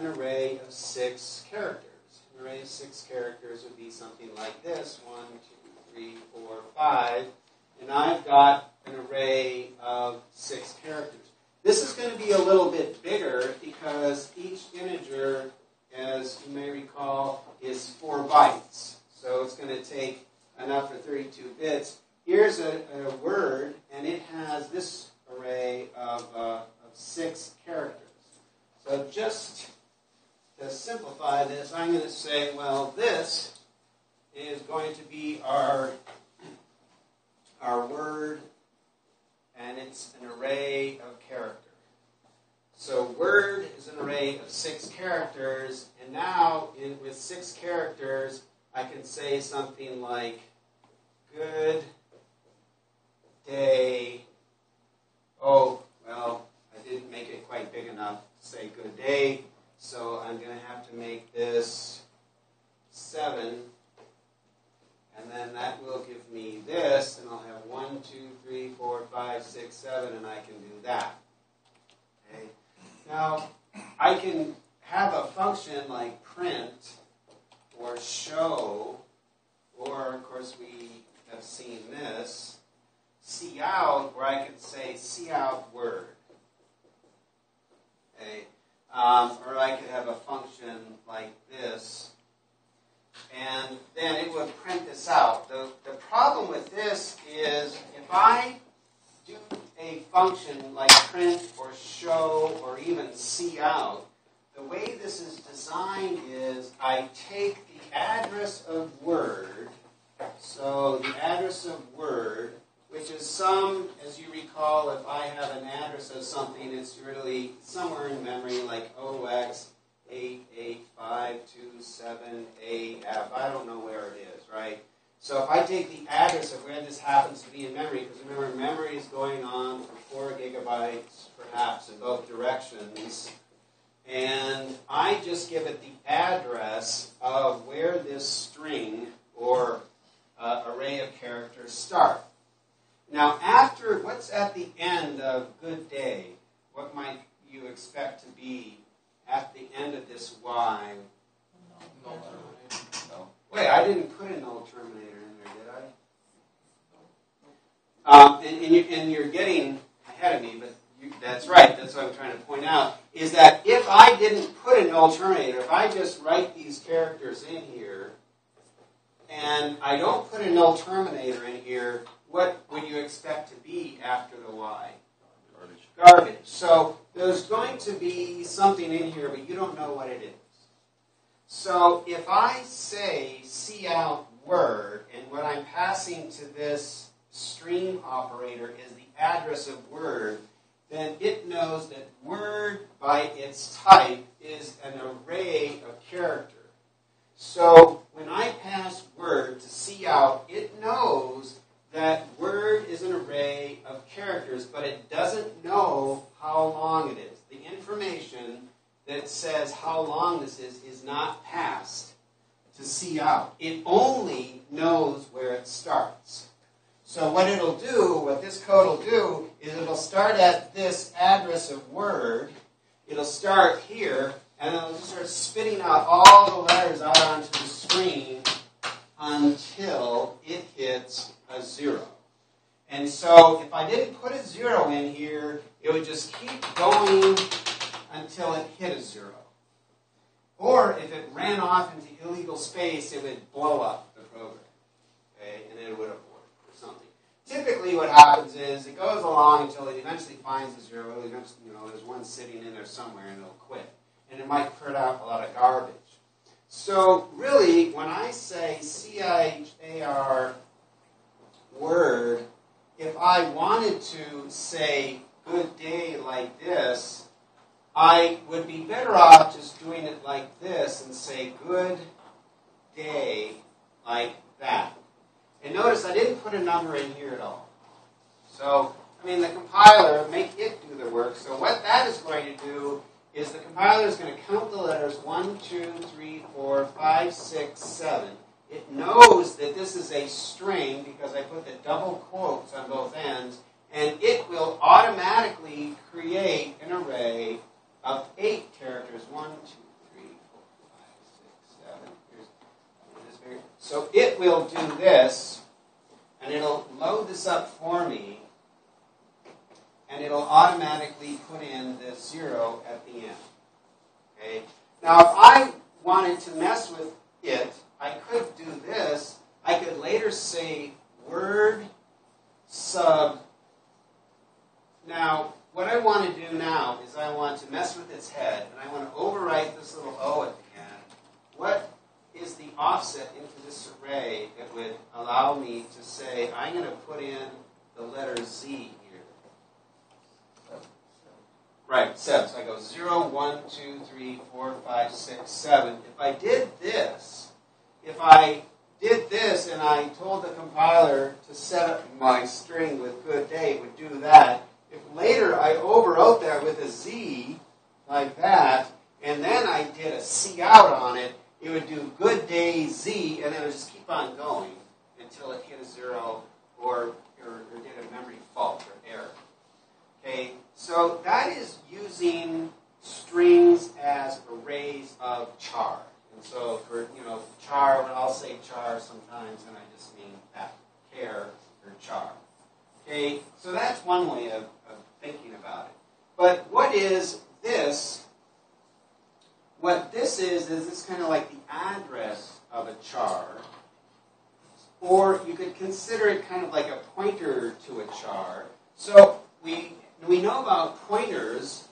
an array of 6 characters. An array of 6 characters would be something like this, 1, 2, 3, 4, 5. And I've got an array of 6 characters. This is going to be a little bit bigger because each integer, as you may recall, is 4 bytes. So it's going to take enough for 32 bits. Here's a word, and it has this array of 6 characters. So just to simplify this, I'm going to say, well, this is going to be our word, and it's an array of characters. So word is an array of 6 characters, and now with 6 characters, I can say something like good day. Oh, well, I didn't make it quite big enough to say good day, so I'm going to have to make this 7, and then that will give me this, and I'll have 1, 2, 3, 4, 5, 6, 7, and I can do that. Okay. Now, I can have a function like print or show, or, of course, we have seen this, cout, where I could say cout word. Okay. Or I could have a function like this, and then it would print this out. The problem with this is if I do a function like print or show or even cout, the way this is designed is I take the address of word, so the address of word, which is some, as you recall, if I have an address of something, it's really somewhere in memory, like 0x88527AF. I don't know where it is, right? So if I take the address of where this happens to be in memory, because remember, memory is going on for 4 gigabytes, perhaps, in both directions, and I just give it the address of where this string or array of characters start. Now, after, what's at the end of good day? What might you expect to be at the end of this y? Null terminator. No. Wait, I didn't put a null terminator in there, did I? And you're getting ahead of me, but that's right. That's what I'm trying to point out, is that if I didn't put a null terminator, if I just write these characters in here, and I don't put a null terminator in here, what would you expect to be after the y? Garbage. So there's going to be something in here, but you don't know what it is. So if I say cout word, and what I'm passing to this stream operator is the address of word, then it knows that word by its type is an array of characters. So when I pass word to cout, it knows that word is an array of characters, but it doesn't know how long it is. The information that says how long this is not passed to cout. It only knows where it starts. So what it'll do, what this code will do, is it'll start at this address of word. It'll start here, and it'll just start spitting out all the letters out onto the screen until it hits a 0. And so if I didn't put a 0 in here, it would just keep going until it hit a 0. Or if it ran off into illegal space, it would blow up the program. Okay? And it would abort or something. Typically what happens is it goes along until it eventually finds a 0. Eventually, there's one sitting in there somewhere and it'll quit. And it might put out a lot of garbage. So really, when I say CHAR word, if I wanted to say good day like this, I would be better off just doing it like this and say good day like that. And notice I didn't put a number in here at all. So, the compiler, make it do the work. So what that is going to do is the compiler is going to count the letters 1, 2, 3, 4, 5, 6, 7. It knows that this is a string because I put the double quotes on both ends, and it will automatically create an array of 8 characters. 1, 2, So it will do this, and it'll load this up for me, and it'll automatically put in this 0 at the end. Okay? Now, if I wanted to mess with it, I could do this. I could later say word sub. Now, what I want to do now is I want to mess with its head, and I want to overwrite this little O at the end. What is the offset into this array that would allow me to say, I'm going to put in the letter Z here? Right, 7. So I go 0, 1, 2, 3, 4, 5, 6, 7. If I did this and I told the compiler to set up my string with good day, it would do that. If later I overwrote that with a Z, like that, and then I did a C out on it, it would do good day Z, and then it would just keep on going until it hit a 0 or did a memory fault or error. Okay, so that is using strings as arrays of char. And so for, char, I'll say char sometimes, and I just mean that, char or char. Okay, so that's one way of thinking about it. But what is this? What this is it's kind of like the address of a char. Or you could consider it kind of like a pointer to a char. So we know about pointers.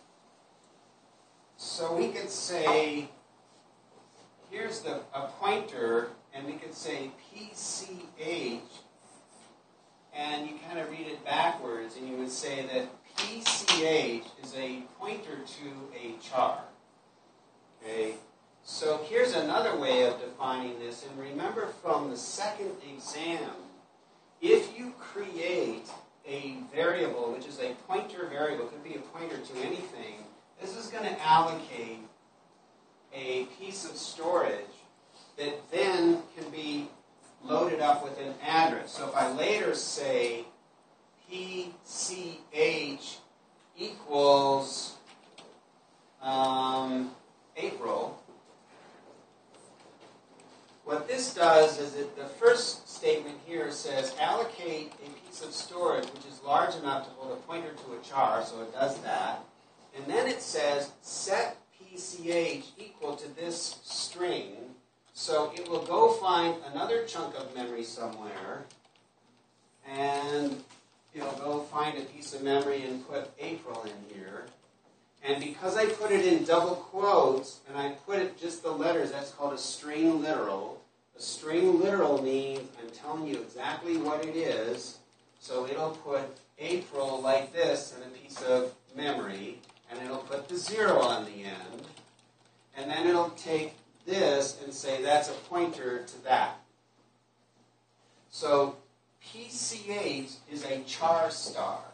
So we could say, here's a pointer, and we could say PCH, and you kind of read it backwards, and you would say that PCH is a pointer to a char. Okay, so here's another way of defining this, and remember from the second exam, if you create a variable, which is a pointer variable, could be a pointer to anything, this is going to allocate a piece of storage that then can be loaded up with an address. So if I later say PCH equals April, what this does is that the first statement here says allocate a piece of storage which is large enough to hold a pointer to a char, so it does that. And then it says set PCH equal to this string, so it will go find another chunk of memory somewhere, and it'll go find a piece of memory and put April in here. And because I put it in double quotes, and I put it just the letters, that's called a string literal. A string literal means I'm telling you exactly what it is, so it'll put April like this in a piece of memory, and it'll put the 0 on the end, and then it'll take this and say that's a pointer to that. So PCH is a char star,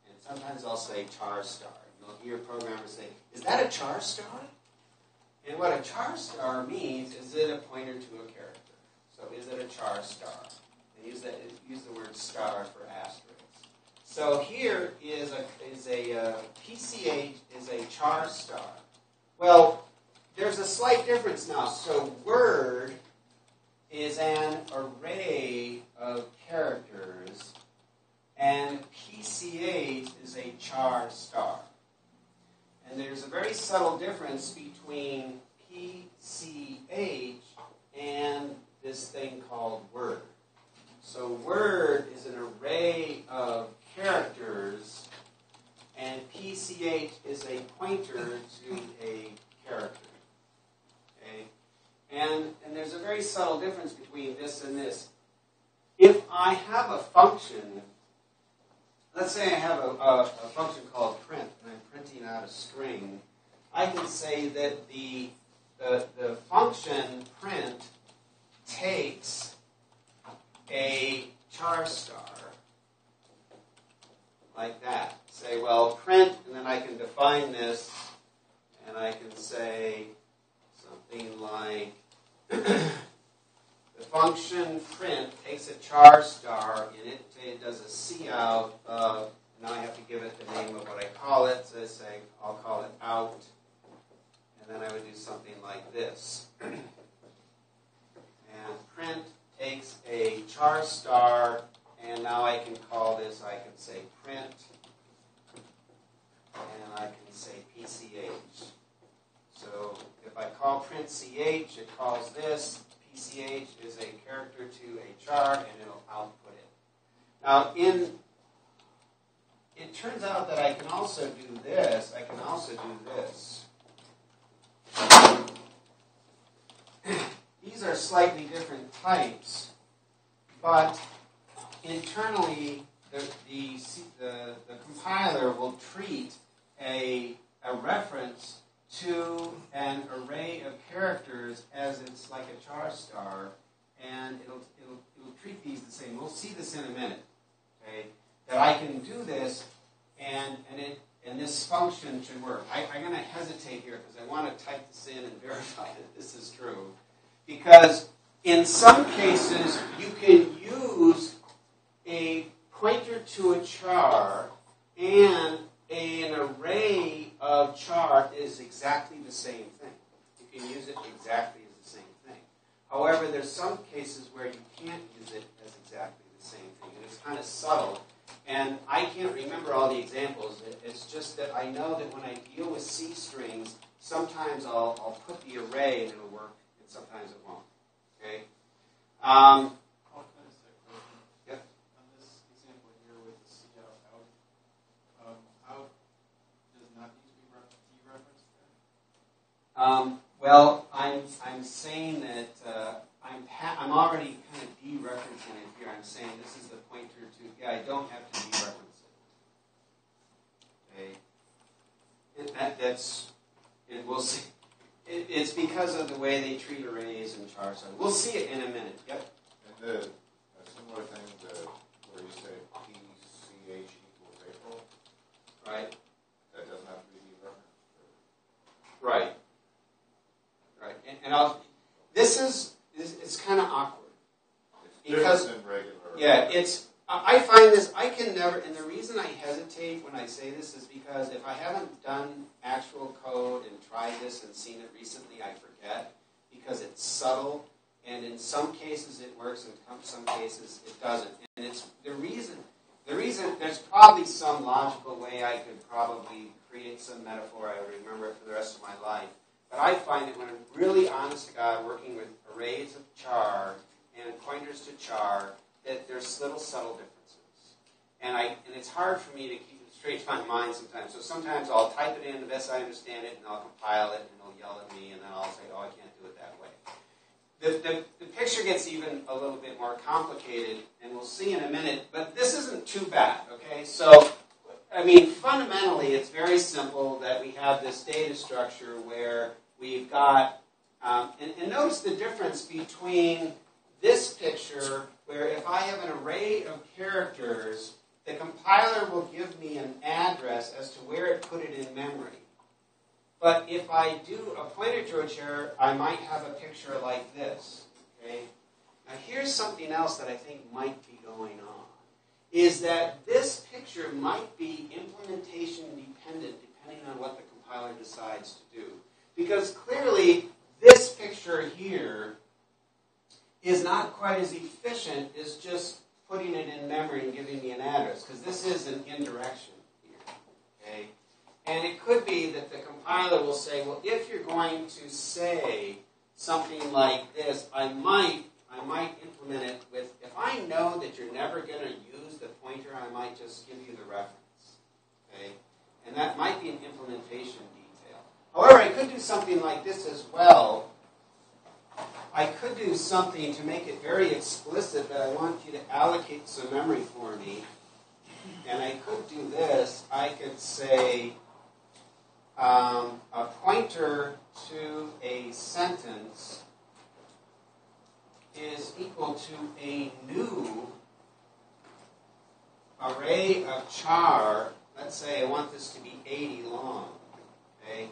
and sometimes I'll say char star. You'll hear programmers say, is that a char star? And what a char star means is it a pointer to a character. So is it a char star? And use the word star for asterisk. So here is a PCH is a char star. Well, there's a slight difference now. So word is an array of characters, and PCH is a char star. And there's a very subtle difference between PCH and this thing called word. So word is an array of characters, and PCH is a pointer to a character. Okay? And there's a very subtle difference between this and this. If I have a function, let's say I have a function called print, and I'm printing out a string, I can say that the function print takes a char star, like that. Say, well, print, and then I can define this, and I can say something like, the function print takes a char star, and it does a C out of, now I have to give it the name of what I call it, so I say, I'll call it out, and then I would do something like this. And print char star, and now I can call this, I can say print, and I can say PCH. So if I call print CH, it calls this. PCH is a character to a char, and it'll output it. Now, it turns out that I can also do this. I can also do this. These are slightly different types, but internally, the compiler will treat a reference to an array of characters as it's like a char star, and it'll treat these the same. We'll see this in a minute. Okay, that I can do this, and this function should work. I'm going to hesitate here because I want to type this in and verify that this is true. Because in some cases, you can use a pointer to a char and an array of char is exactly the same thing. You can use it exactly as the same thing. However, there's some cases where you can't use it as exactly the same thing. And it's kind of subtle. And I can't remember all the examples. It's just that I know that when I deal with C strings, sometimes I'll put the array and it'll work, and sometimes it won't. Okay? I'll finish that question. Yep. On this example here with the C out, out does not need to be dereferenced there? Well, I'm saying that I'm already kind of dereferencing it here. I'm saying this is the pointer to. Yeah, I don't have to dereference it. Okay. And we'll see. It's because of the way they treat arrays and chars. So we'll see it in a minute. Yep. And a similar thing where you say PCH equals April. Right. That doesn't have to be dereferenced. Right. Right. And it's kind of awkward. It's different than regular. Yeah, I find this, I can never, and the reason I hesitate when I say this is because if I haven't done actual code and tried this and seen it recently, I forget, because it's subtle, and in some cases it works, and in some cases it doesn't. And it's the reason, there's probably some logical way I could probably create some metaphor, I would remember it for the rest of my life. But I find that when I'm really honest to God working with arrays of char and pointers to char, that there's little subtle differences. And it's hard for me to keep it straight in my mind sometimes. So sometimes I'll type it in the best I understand it, and I'll compile it, and it'll yell at me, and then I'll say, oh, I can't do it that way. The picture gets even a little bit more complicated, and we'll see in a minute, but this isn't too bad, okay? So, I mean, fundamentally, it's very simple that we have this data structure where we've got, and notice the difference between this picture, where if I have an array of characters, the compiler will give me an address as to where it put it in memory. But if I do a pointer to a char, I might have a picture like this. Okay? Now here's something else that I think might be going on, is that this picture might be implementation dependent depending on what the compiler decides to do. Because clearly, this picture here is not quite as efficient as just putting it in memory and giving me an address, because this is an indirection here. Okay? And it could be that the compiler will say, well, if you're going to say something like this, I might implement it with, if I know that you're never going to use the pointer, I might just give you the reference. Okay? And that might be an implementation detail. However, I could do something like this as well. I could do something to make it very explicit that I want you to allocate some memory for me. And I could do this. I could say a pointer to a sentence is equal to a new array of char. Let's say I want this to be 80 long. Okay?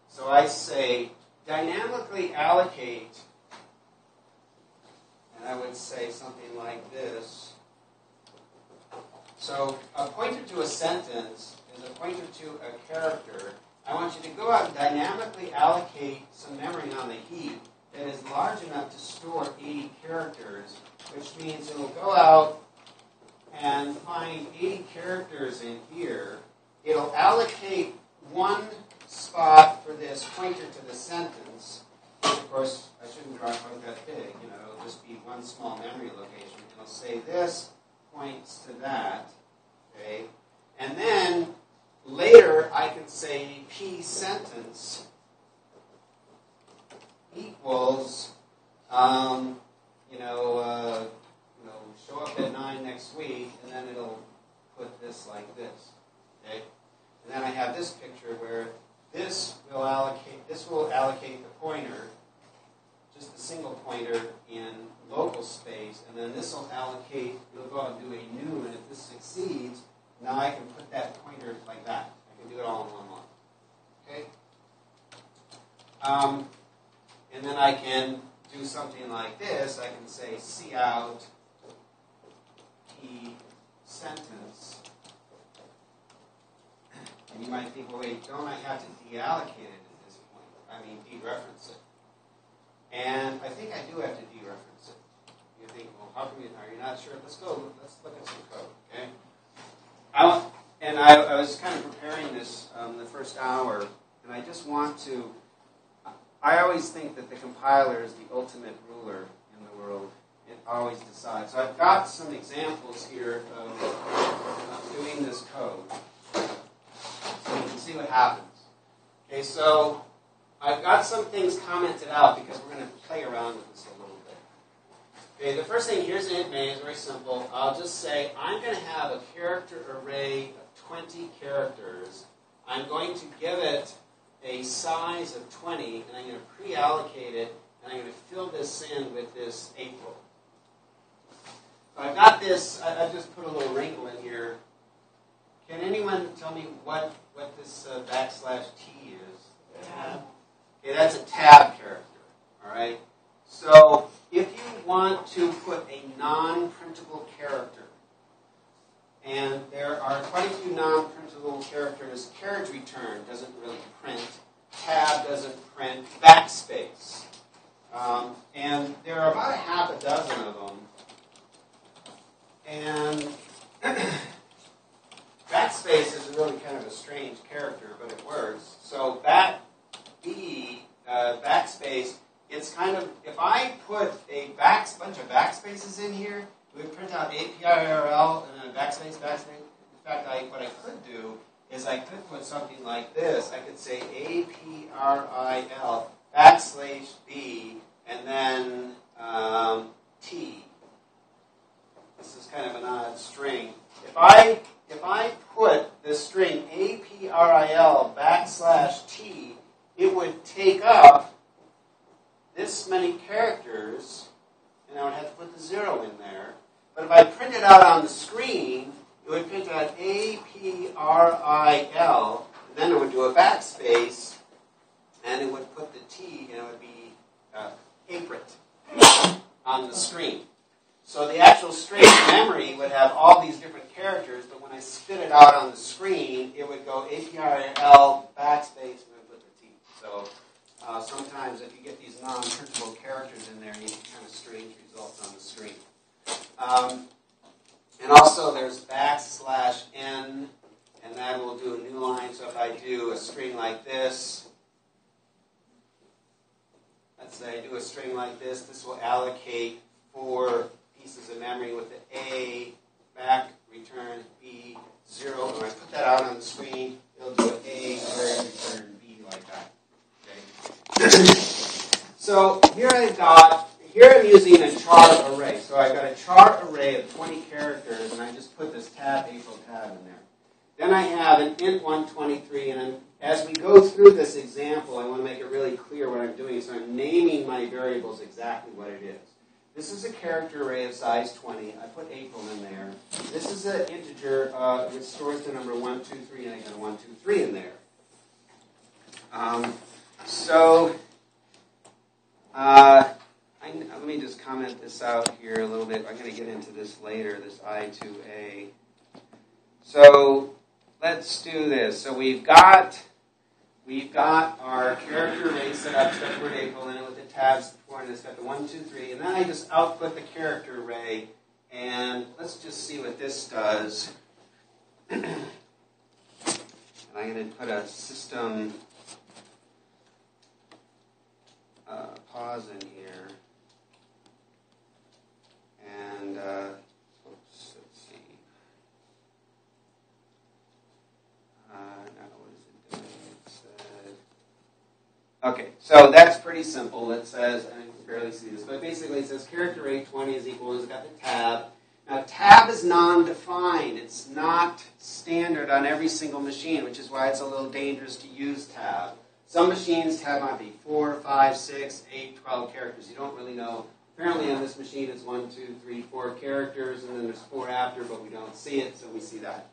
So I say dynamically allocate, and I would say something like this. So a pointer to a sentence is a pointer to a character. I want you to go out and dynamically allocate some memory on the heap that is large enough to store 80 characters, which means it'll go out and find 80 characters in here. It'll allocate one spot for this pointer to the sentence. Of course, I shouldn't draw it quite that big. It'll just be one small memory location. It'll say this points to that. Okay? And then later I can say P sentence equals, show up at 9 next week, and then it'll put this like this. Okay? And then I have this picture where this will allocate the pointer, just a single pointer in local space, and then this will allocate, it'll go out and do a new, and if this succeeds, now I can put that pointer like that. I can do it all in one line. Okay? And then I can do something like this. I can say cout P sentence. And you might think, well, wait, don't I have to deallocate it at this point? Dereference it. And I think I do have to dereference it. You think, well, how come are you not sure? Let's look at some code, okay? I was kind of preparing this the first hour, and I just want to, I always think that the compiler is the ultimate ruler in the world. It always decides. So I've got some examples here of doing this code. So you can see what happens. Okay, so I've got some things commented out because we're going to play around with this a little bit. Okay, the first thing, here's an int main, it's very simple. I'll just say I'm going to have a character array of 20 characters. I'm going to give it a size of 20, and I'm going to pre-allocate it, and I'm going to fill this in with this April. So I've got this, I've just put a little wrinkle in here. Can anyone tell me what this \T is? Tab. Okay, that's a tab character. All right. So if you want to put a non-printable character, and there are quite a few non-printable characters, carriage return doesn't really print, tab doesn't print, backspace, and there are about a half a dozen of them, and backspace is really kind of a strange character, but it works. So backspace, it's kind of, if I put a bunch of backspaces in here, it would print out APRL and then a backspace. In fact, what I could do is I could put something like this. I could say APRIL \B and then T. This is kind of an odd string. If I put the string APRIL \T, it would take up this many characters, and I would have to put the 0 in there. But if I print it out on the screen, it would print out APRIL, and then it would do a backspace, and it would put the T, and it would be aprit on the screen. So the actual string memory would have all these different characters, but when I spit it out on the screen, it would go APRIL \, and then put the T. So sometimes if you get these non-printable characters in there, you get kind of strange results on the screen. And also there's \n, and that will do a new line. So if I do a string like this, let's say I do a string like this will allocate 4 pieces of memory with the A, back, return, B, 0. When I put that out on the screen, it'll do an A, return, B, like that. Okay. So here I'm using a char array. So I've got a char array of 20 characters, and I just put this April tab in there. Then I have an int 123, and as we go through this example, I want to make it really clear what I'm doing. So I'm naming my variables exactly what it is. This is a character array of size 20. I put April in there. This is an integer which stores the number 123, and I got a 123 in there. Let me just comment this out here a little bit. I'm going to get into this later, this I2A. So let's do this. So we've got our character array set up, except for April in it with the tabs pointer that's got the 1, 2, 3, and then I just output the character array, and let's just see what this does. And I'm going to put a system pause in here, and let's see. Now what is it doing? It said, okay, so that's pretty simple. It says, I can barely see this, but basically it says character array 20 is equal, it's got the tab. Now tab is non-defined. It's not standard on every single machine, which is why it's a little dangerous to use tab. Some machines tab might be 4, 5, 6, 8, 12 characters. You don't really know. Apparently on this machine it's 1, 2, 3, 4 characters, and then there's 4 after, but we don't see it, so we see that.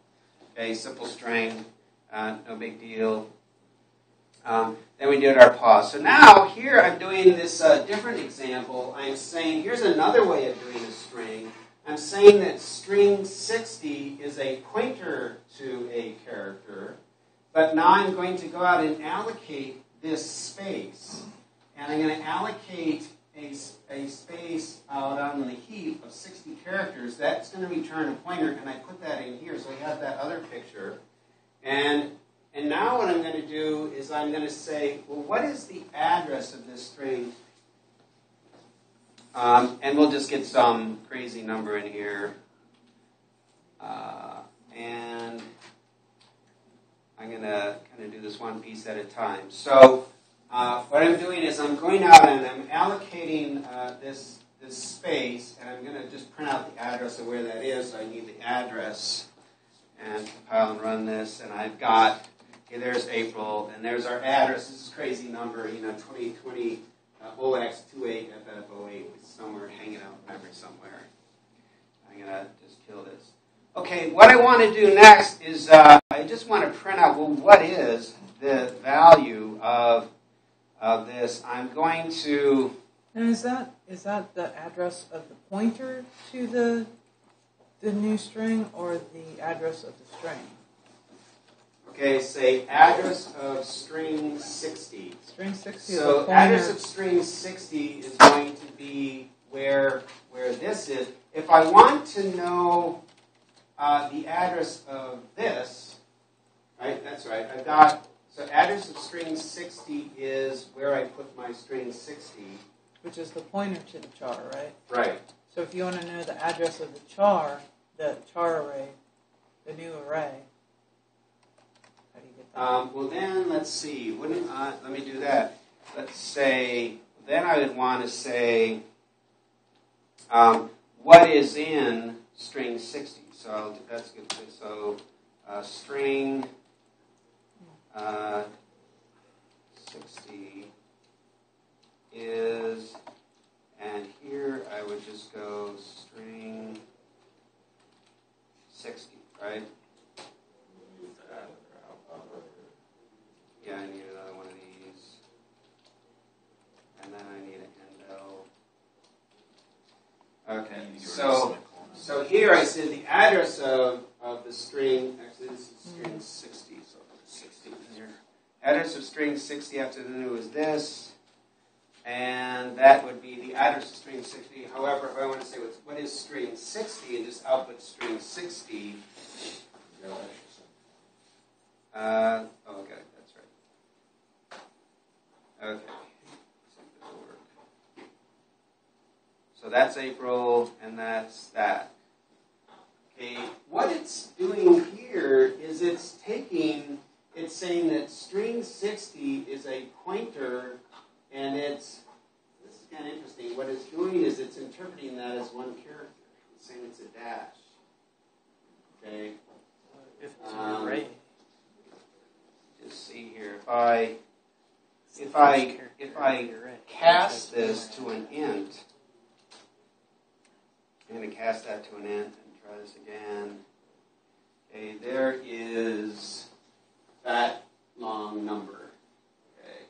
Okay, simple string, no big deal. Then we did our pause. So now here I'm doing this different example. I'm saying, here's another way of doing a string. I'm saying that string 60 is a pointer to a character, but now I'm going to go out and allocate this space. And I'm going to allocate a space out on the heap of 60 characters. That's going to return a pointer, and I put that in here, so we have that other picture. And now what I'm going to do is I'm going to say, well, what is the address of this string? And we'll just get some crazy number in here. And I'm going to kind of do this one piece at a time. So what I'm doing is I'm going out and I'm allocating this space, and I'm going to just print out the address of where that is. So I need the address, and compile and run this, and I've got, okay, there's April, and there's our address. This is a crazy number, 2020 OX28FF08 is somewhere hanging out in memory somewhere. I'm going to just kill this. Okay, what I want to do next is I just want to print out, well, what is the value of this? I'm going to... And is that the address of the pointer to the new string, or the address of the string? Okay, say address of string 60. String 60 so is a address of string 60 is going to be where this is. If I want to know the address of this, right, that's right, I've got, so address of string 60 is where I put my string 60. Which is the pointer to the char, right? Right. So if you want to know the address of the char array, the new array, how do you get that? Well then, let's see, let me do that. Let's say, then I would want to say, what is in string 60? So that's good. So string 60 is, and here I would just go string 60, right? Yeah, I need another one of these. And then I need an endo. Okay, so here I said the address of the string, actually this is string 60, so 60 here. Address of string 60 after the new is this, and that would be the address of string 60. However, if I want to say what is string 60 and just output string 60, okay, that's right. Okay, see if this will work. So that's April, and that's that. Okay, what it's doing here is it's saying that string 60 is a pointer, and this is kind of interesting. What it's doing is it's interpreting that as one character. It's saying it's a dash. Okay. If it's an array. Just see here. If I cast this to an int, I'm going to cast that to an int and try this again. Okay, there is that long number. Okay,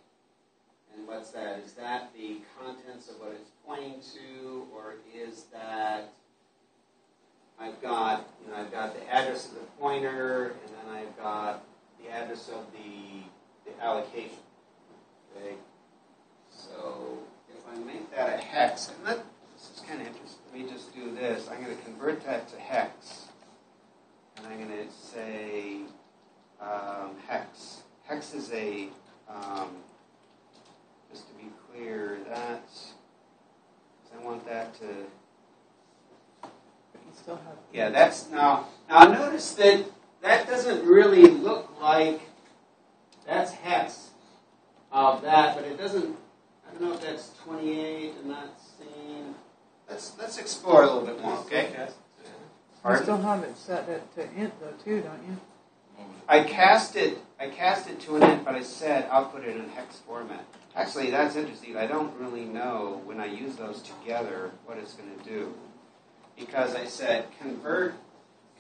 and what's that? Is that the contents of what it's pointing to, or is that I've got the address of the pointer, and then I've got the address of the allocation. Okay, so if I make that a hex. And this is kind of interesting. Let me just do this. I'm going to convert that to hex. And I'm going to say hex. Hex is a, just to be clear, that's, I want that to, But you still have. yeah, that's, now notice that doesn't really look like, that's hex of that, but it doesn't, I don't know if that's 28 and not seen. Let's explore a little bit more, okay? You still have it set to int though too, don't you? I cast it to an int, but I said I'll put it in hex format. Actually, that's interesting. I don't really know when I use those together what it's going to do, because I said convert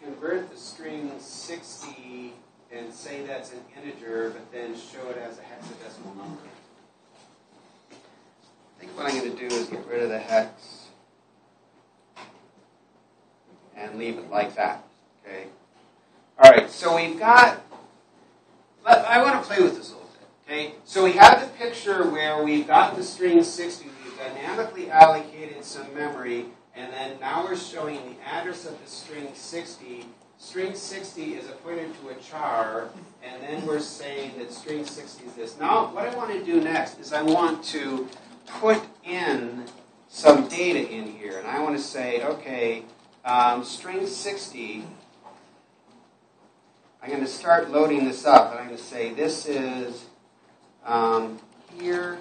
the string 60 and say that's an integer, but then show it as a hexadecimal number. I think what I'm going to do is get rid of the hex and leave it like that. Okay. All right. So we've got. I want to play with this a little bit. Okay. So we have the picture where we've got the string 60. We've dynamically allocated some memory, and then now we're showing the address of the string 60. String 60 is a pointer to a char, and then we're saying that string 60 is this. Now, what I want to do next is I want to put in some data in here, and I want to say, okay. String 60, I'm going to start loading this up, and I'm going to say this is, here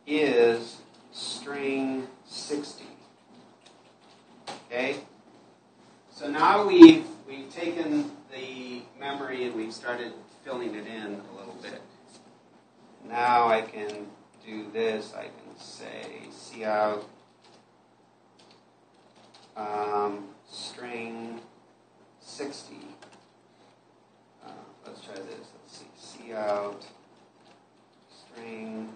is string 60. Okay? So now we've taken the memory and we've started filling it in a little bit. Now I can do this. I can say cout string 60. Let's try this. Let's see. Cout string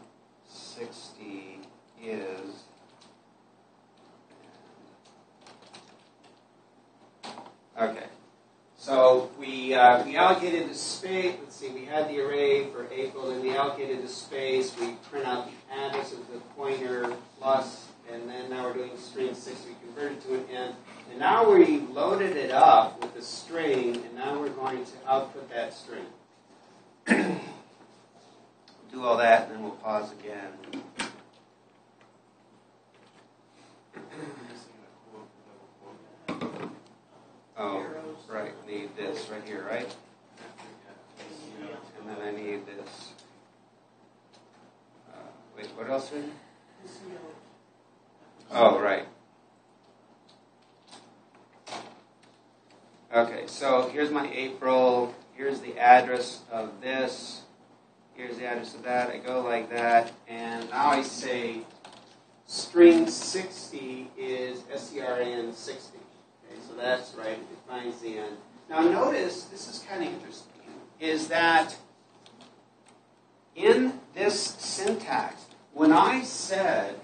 60 is. Okay. So we allocated the space. Let's see. We had the array for April, and we allocated the space. We print out the address of the pointer plus. And then now we're doing string 6. We converted to an int. And now we loaded it up with a string, and now we're going to output that string. Do all that, and then we'll pause again. Oh, right. Need this right here, right? And then I need this. Wait, what else? Oh, right. Okay, so here's my April. Here's the address of this. Here's the address of that. I go like that. And now I say string 60 is SCRN 60. Okay, so that's right. It defines the end. Now notice, this is kind of interesting, is that in this syntax, when I said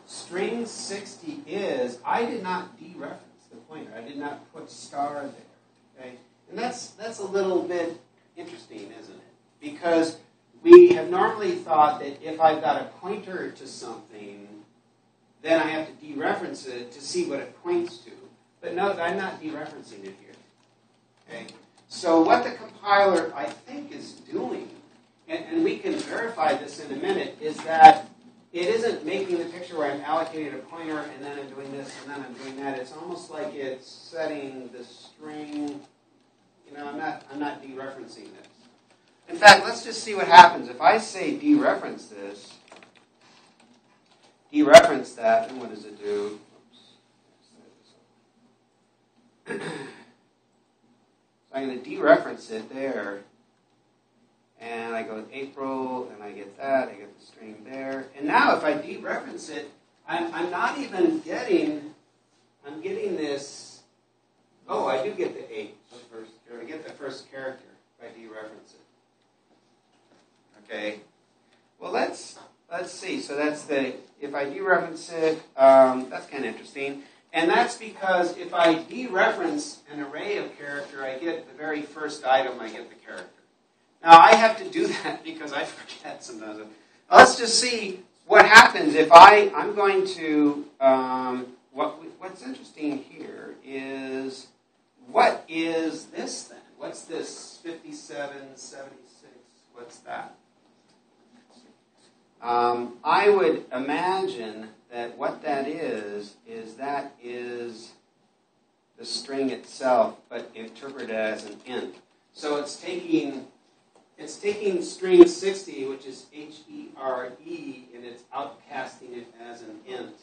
string 60 is, I did not dereference the pointer. I did not put star there. Okay? And that's a little bit interesting, isn't it? Because we have normally thought that if I've got a pointer to something, then I have to dereference it to see what it points to. But note, I'm not dereferencing it here. Okay? So what the compiler, I think, is doing, and we can verify this in a minute, is that it isn't making the picture where I'm allocating a pointer and then I'm doing this and then I'm doing that. It's almost like it's setting the string. You know, I'm not dereferencing this. In fact, let's just see what happens. If I say dereference this, dereference that, then what does it do? So I'm going to dereference it there. And I go with April, and I get that. I get the string there. And now if I dereference it, I'm not even getting, I'm getting this, oh, I do get the H. I get the first character if I dereference it. Okay. Well, let's see. So that's the, if I dereference it, that's kind of interesting. And that's because if I dereference an array of character, I get the very first item, I get the character. Now, I have to do that because I forget sometimes. Let's just see what happens if I'm going to, what's interesting here is, what is this then? What's this 5776? What's that? I would imagine that what that is the string itself, but interpreted as an int. So it's taking string 60, which is HERE, and it's outcasting it as an int.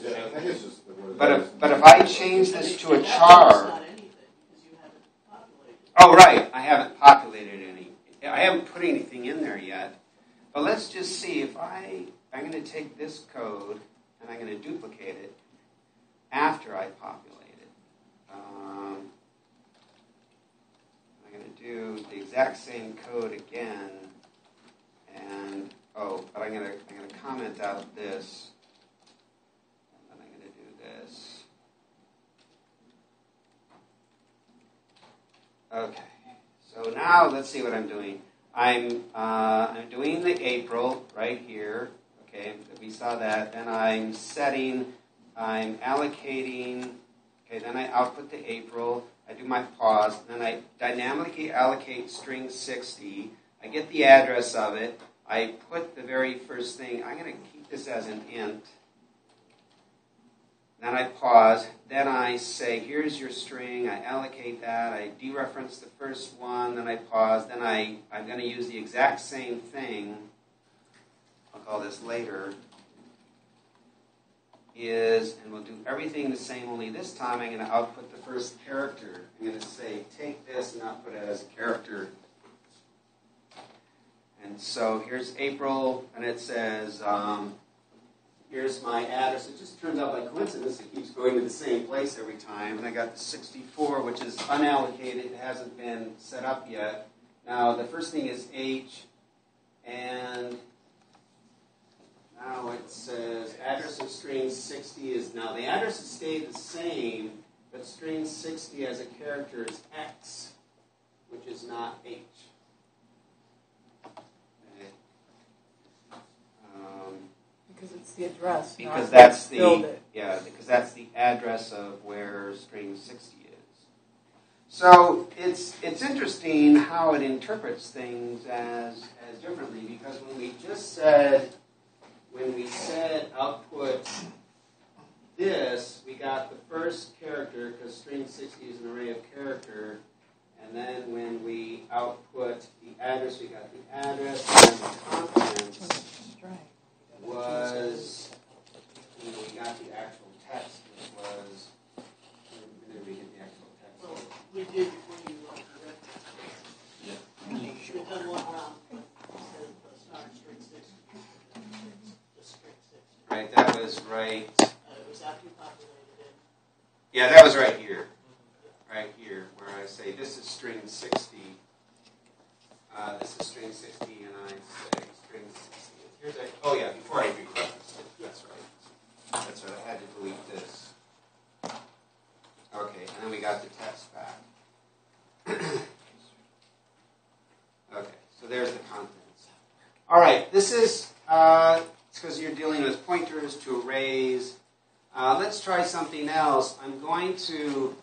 Yeah, I think it's just the word. But if I change this to a char, oh right, I haven't populated any. I haven't put anything in there yet. But let's just see if I'm going to take this code and I'm going to duplicate it after I populate it. I'm going to do the exact same code again, and but I'm going to comment out this, and then I'm going to do this. Okay. So now let's see what I'm doing. I'm doing the April right here. Okay, we saw that. Then I'm allocating. Okay, then I output the April. I do my pause. Then I dynamically allocate string 60. I get the address of it. I put the very first thing. I'm going to keep this as an int. Then I pause. Then I say, here's your string. I allocate that. I dereference the first one. Then I pause. Then I'm going to use the exact same thing. I'll call this later. And we'll do everything the same, only this time I'm going to output the first character. I'm going to say, take this and output it as a character. And so here's April, and it says, here's my address. It just turns out by coincidence it keeps going to the same place every time. And I got the 64, which is unallocated. It hasn't been set up yet. Now, the first thing is H, and now it says address of string 60 is, now the address has stayed the same, but string 60 as a character is X, which is not H. Okay. Because it's the address. Because that's the address of where string 60 is. So it's interesting how it interprets things as differently, because when we said output this, we got the first character because string 60 is an array of character, and then when we output the address, we got the address, and the contents was, we got the actual text, which was, did we get the actual text? Well, we did before you read it. Yeah. You should have done one round, but instead of the start string 60, the string 60. Right, that was right. It was after you populated it. Yeah, that was right here. Right here, where I say this is string 60. This is string 60, and I say string 60. Here's before I referenced it. That's right. That's right. I had to delete this. Okay, and then we got the text back. Okay, so there's the contents. All right, this is it's because you're dealing with pointers to arrays. Let's try something else. I'm going to.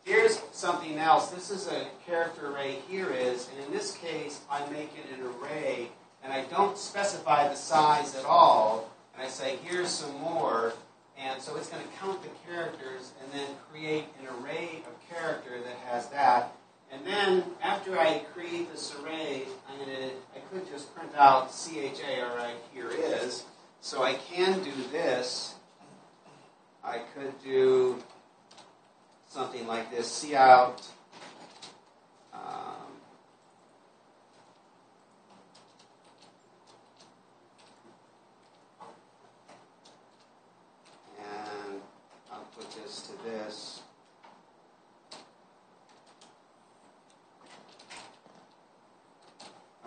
Here's something else. This is a character array. Here is, and in this case, I'm making an array, and I don't specify the size at all. And I say, here's some more, and so it's going to count the characters and then create an array of character that has that. And then after I create this array, I could just print out CHA, right here is. So I can do this. I could do something like this, cout, and I'll put this to this.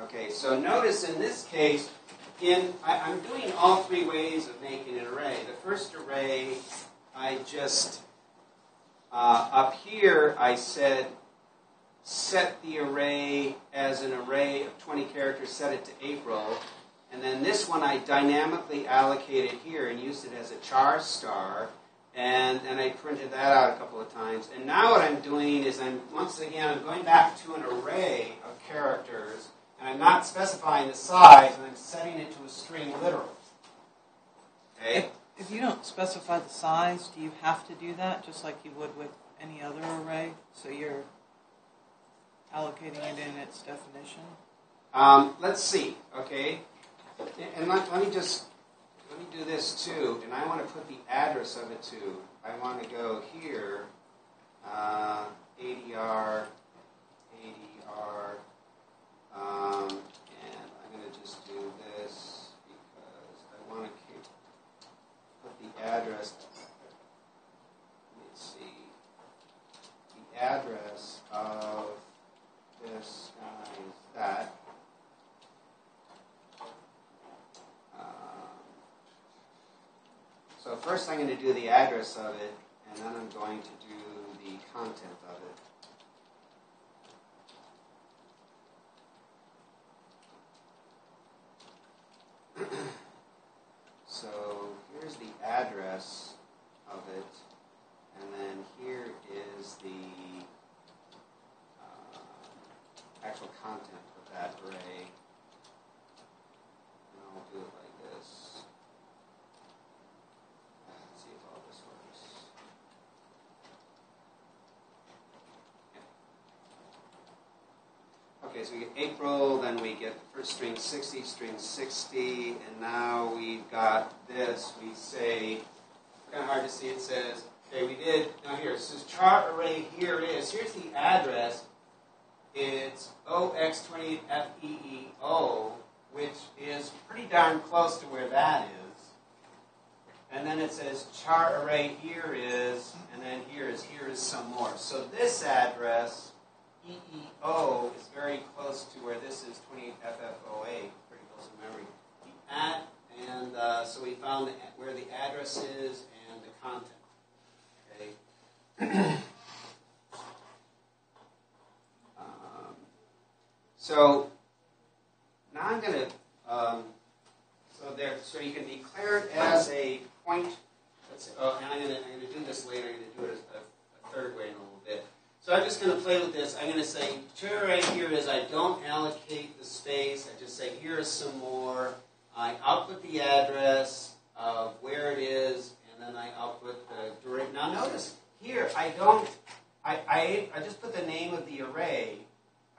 Okay, so notice in this case, I'm doing all three ways of making an array. The first array, I just up here, I said set the array as an array of 20 characters, set it to April, and then this one I dynamically allocated here and used it as a char star, and I printed that out a couple of times. And now what I'm doing is I'm going back to an array of characters, and I'm not specifying the size, and I'm setting it to a string literal. Okay? If you don't specify the size, do you have to do that just like you would with any other array? So you're allocating it in its definition? Let's see, okay? And let me do this too, and I want to put the address of it too. I want to go here, ADR, and I'm going to just do this because I want to put the address. Let's see, the address of this guy is that. So first I'm going to do the address of it, and then I'm going to do the content of it. So here's the address of it, and then here is the actual content of that array. And I'll do it like this. Let's see if all this works. Okay, so we get April, then we get the first string 60, and now we've got this. We say, kind of hard to see, it says, okay, we did, now here, it says char array, here it is. Here's the address. It's OX28FEEO, which is pretty darn close to where that is. And then it says char array here is, and then here is some more. So this address, EEO, is very close to where this is, 28FFOA, pretty close in memory. So we found where the address is and the content. Okay. So now I'm going to, so you can declare it as a point. Let's see, and I'm going to do this later. I'm going to do it a third way in a little bit. So I'm just going to play with this. I'm going to say, char array here is I don't allocate the space. I just say here is some more. I output the address of where it is, and then I output the duration. Now notice here I just put the name of the array.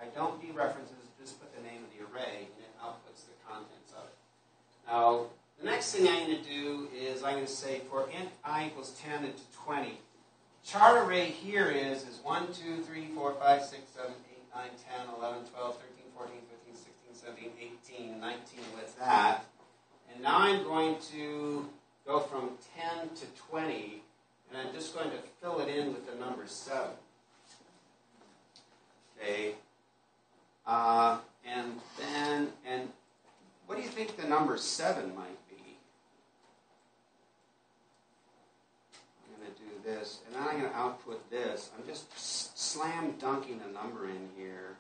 I don't dereference it, just put the name of the array, and it outputs the contents of it. Now, the next thing I'm going to do is I'm going to say for int I equals 10 into 20. Char array here is 1, 2, 3, 4, 5, 6, 7, 8, 9, 10, 11, 12, 13, 14, 15, 16, 17, 18, 19 with that. And now I'm going to go from 10 to 20, and I'm just going to fill it in with the number 7. Okay. And what do you think the number 7 might be? I'm going to do this, and then I'm going to output this. I'm just slam dunking a number in here.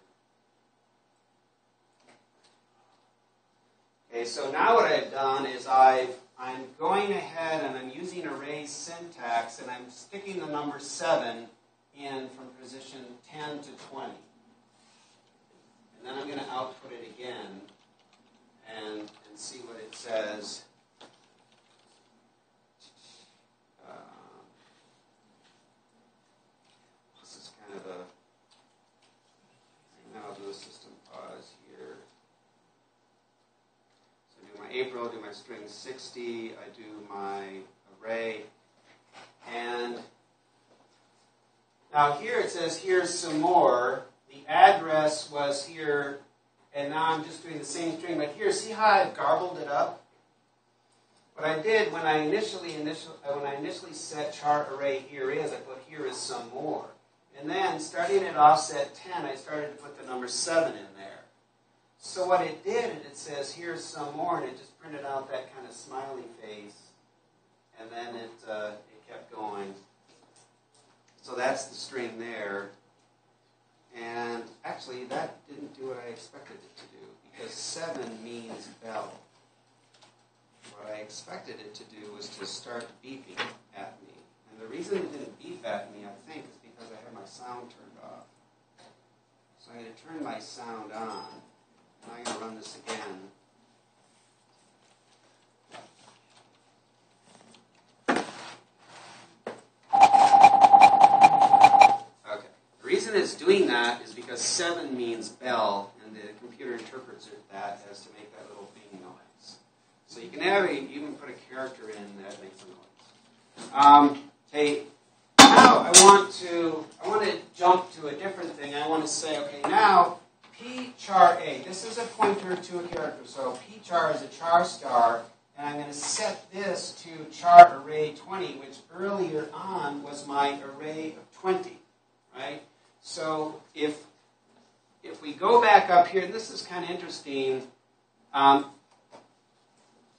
Okay, so now what I've done is I'm going ahead and I'm using array syntax, and I'm sticking the number 7 in from position 10 to 20. And then I'm going to output it again and see what it says. This is kind of a... Now I'll do a system pause here. So I do my April, do my string 60, I do my array. And now here it says, here's some more. The address was here, and now I'm just doing the same string. But here, see how I've garbled it up? What I did when I initially set char array here is, I put here is some more. And then, starting at offset 10, I started to put the number 7 in there. So what it did, it says here's some more, and it just printed out that kind of smiley face. And then it kept going. So that's the string there. And actually, that didn't do what I expected it to do, because 7 means bell. What I expected it to do was to start beeping at me. And the reason it didn't beep at me, I think, is because I had my sound turned off. So I'm going to turn my sound on, and I'm going to run this again. Okay. The reason it's doing that is because 7 means bell, and the computer interprets that as to make that little bing noise. So you can even put a character in that makes a noise. Hey, now I want to jump to a different thing. I want to say, okay, now P char A. This is a pointer to a character. So P char is a char star, and I'm going to set this to char array 20, which earlier on was my array of 20, right? So if we go back up here, this is kind of interesting.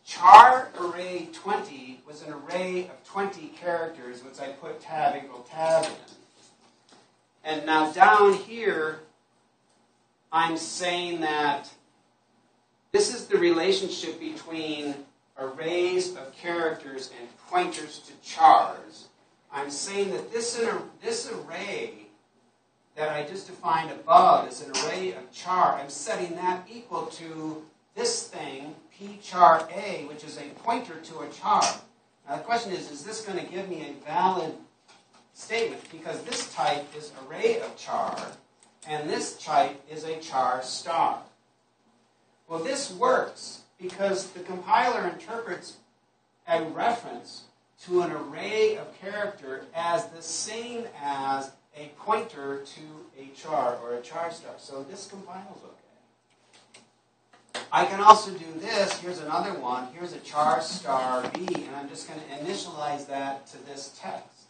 Char array 20 was an array of 20 characters, which I put tab equal tab in. And now down here, I'm saying that this is the relationship between arrays of characters and pointers to chars. I'm saying that this array that I just defined above is an array of char. I'm setting that equal to this thing, P char A, which is a pointer to a char. Now the question is this going to give me a valid statement? Because this type is array of char, and this type is a char star. Well, this works because the compiler interprets a reference to an array of character as the same as a pointer to a char or a char star. So this compiles okay. I can also do this. Here's another one. Here's a char star B, and I'm just going to initialize that to this text.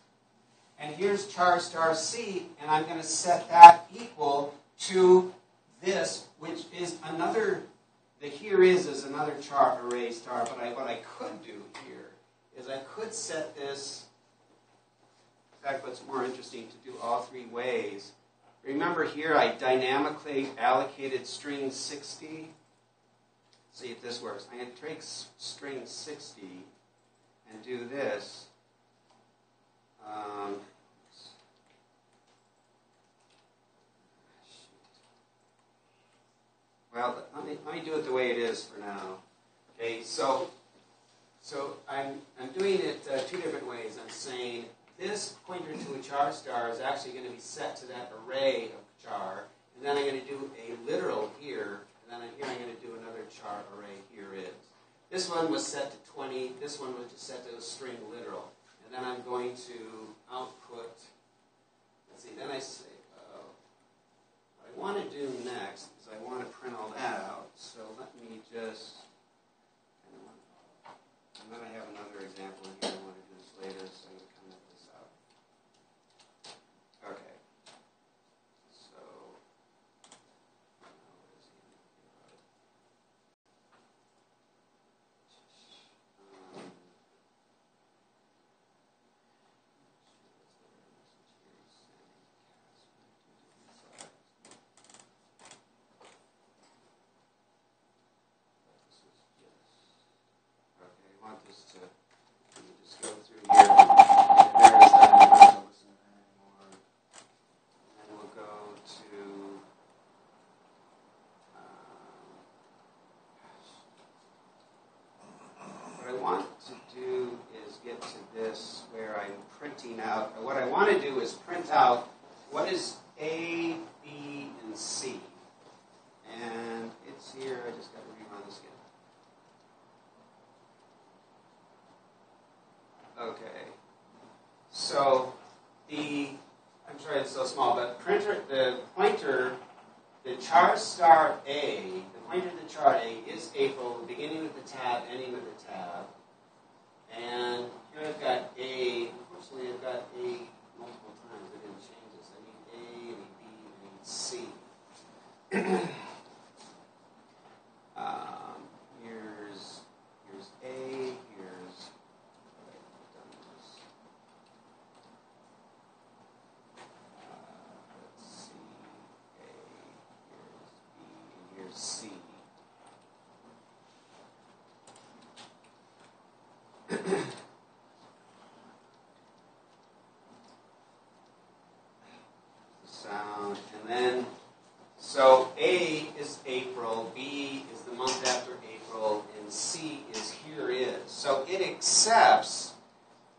And here's char star C, and I'm going to set that equal to this, which is another, the here is another char array star. But what I could do here is I could set this, in fact, what's more interesting to do all three ways. Remember here I dynamically allocated string 60. See if this works. I'm going to take string 60 and do this. Well, let me do it the way it is for now. Okay, so I'm doing it two different ways. I'm saying this pointer to a char star is actually going to be set to that array of char, and then I'm going to do a literal here, and then here I'm going to do another char array here is. This one was set to 20. This one was set to a string literal, and then I'm going to output. Let's see. Then I say, what I want to do next is I want to print all that out. So let me just. And then I have another example in here. I want to do this later, so I'm going to comment this out. Okay. So, I want this to, let me just go through here. There's that. I'm not going to listen to that anymore. And then we'll go to, what I want to do is get to this where I'm printing out, what I want to do is print out what is A, B, and C. And it's here, I just got to rerun this again. Okay, so I'm sorry it's so small, but the pointer, the char star A, the pointer to char A is April, beginning with the tab, ending with the tab. And here I've got A, unfortunately I've got A multiple times, I didn't change this. I need A, I need B, I need C. Here's A, here's let's see. C. Sound, and then, so A is April, B is the month after April, and C is here is. So it accepts,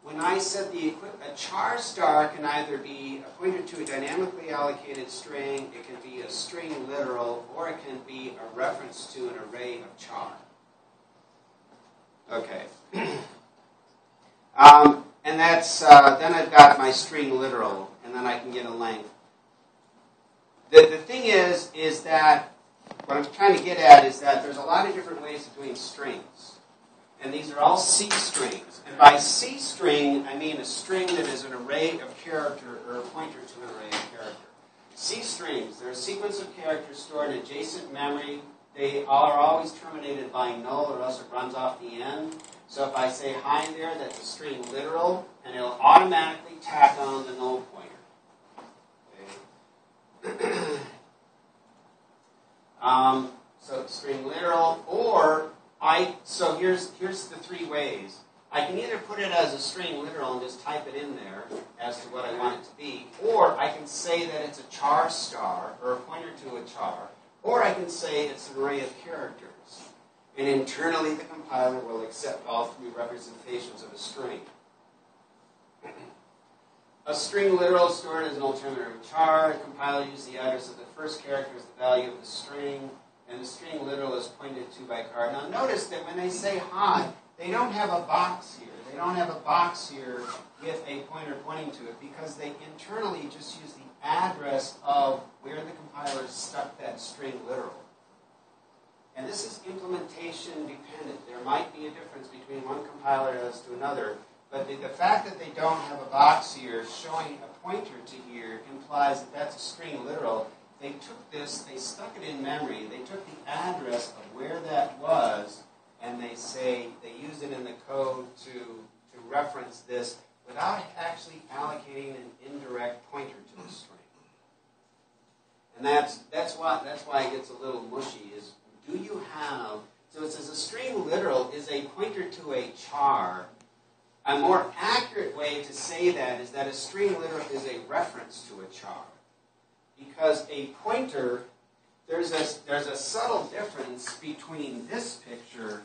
when I said a char star can either be a pointer to a dynamically allocated string, it can be a string literal, or it can be a reference to an array of char. Okay. And that's, then I've got my string literal, and then I can get a length. The thing is that, what I'm trying to get at is that there's a lot of different ways of doing strings. And these are all C strings. And by C string, I mean a string that is an array of character, or a pointer to an array of character. C strings, they're a sequence of characters stored in adjacent memory. They are always terminated by null, or else it runs off the end. So if I say hi there, that's a string literal, and it'll automatically tack on the null pointer. Okay. So string literal, or so here's the three ways. I can either put it as a string literal and just type it in there as to what I want it to be, or I can say that it's a char star, or a pointer to a char, or I can say it's an array of characters. And internally the compiler will accept all three representations of a string. A string literal stored as an alternative char. The compiler uses the address of the first character as the value of the string, and the string literal is pointed to by char. Now notice that when they say hi, they don't have a box here. They don't have a box here with a pointer pointing to it, because they internally just use the address of where the compiler stuck that string literal. And this is implementation dependent. There might be a difference between one compiler as to another, but the fact that they don't have a box here showing a pointer to here implies that that's a string literal. They took this, they stuck it in memory, they took the address of where that was, and they used it in the code to reference this without actually allocating an indirect pointer to the string. And that's why it gets a little mushy. Is do you have, so it says a string literal is a pointer to a char. A more accurate way to say that is that a string literal is a reference to a char. Because a pointer, there's a subtle difference between this picture.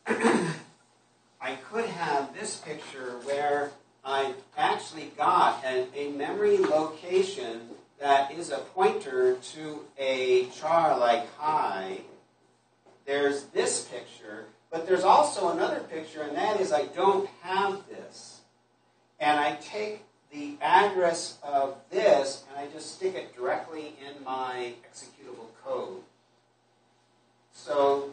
I could have this picture where I actually got a memory location that is a pointer to a char like hi. There's this picture, but there's also another picture, and that is I don't have this. And I take the address of this, and I just stick it directly in my executable code. So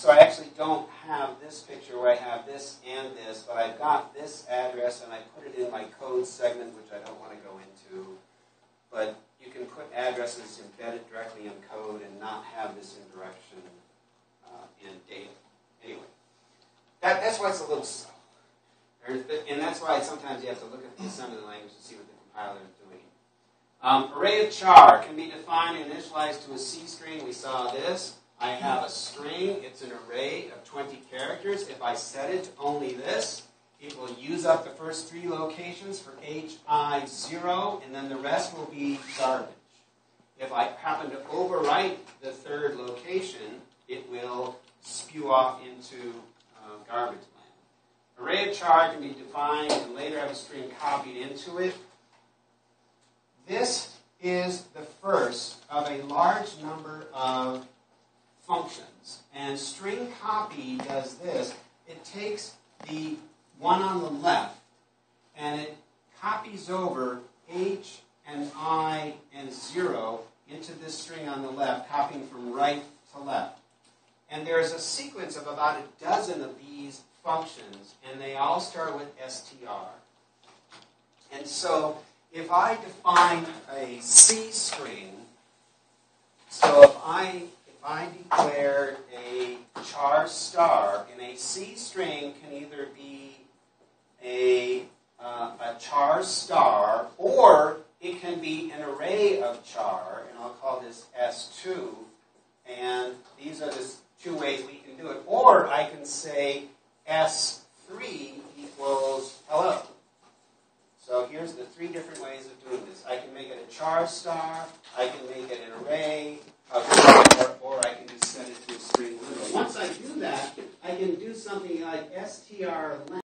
I actually don't have this picture where I have this and this, but I've got this address, and I put it in my code segment, which I don't want to go into. But you can put addresses embedded directly in code and not have this indirection in data. Anyway, that's why it's a little subtle. And that's why sometimes you have to look at the assembly language to see what the compiler is doing. Array of char can be defined and initialized to a C string. We saw this. I have a string. It's an array of 20 characters. If I set it to only this, it will use up the first three locations for HI0, and then the rest will be garbage. If I happen to overwrite the third location, it will spew off into garbage land. Array of char can be defined and later have a string copied into it. This is the first of a large number of functions. And string copy does this. It takes the one on the left and it copies over H and I and 0 into this string on the left, copying from right to left. And there's a sequence of about a dozen of these functions, and they all start with str. And so if I define a C string, so if I declare a char star, and a C string can either be a char star, or it can be an array of char, and I'll call this S2, and I can say S3 equals hello. So here's the 3 different ways of doing this. I can make it a char star, I can make it an array, or I can just set it to a string literal. Once I do that, I can do something like str length.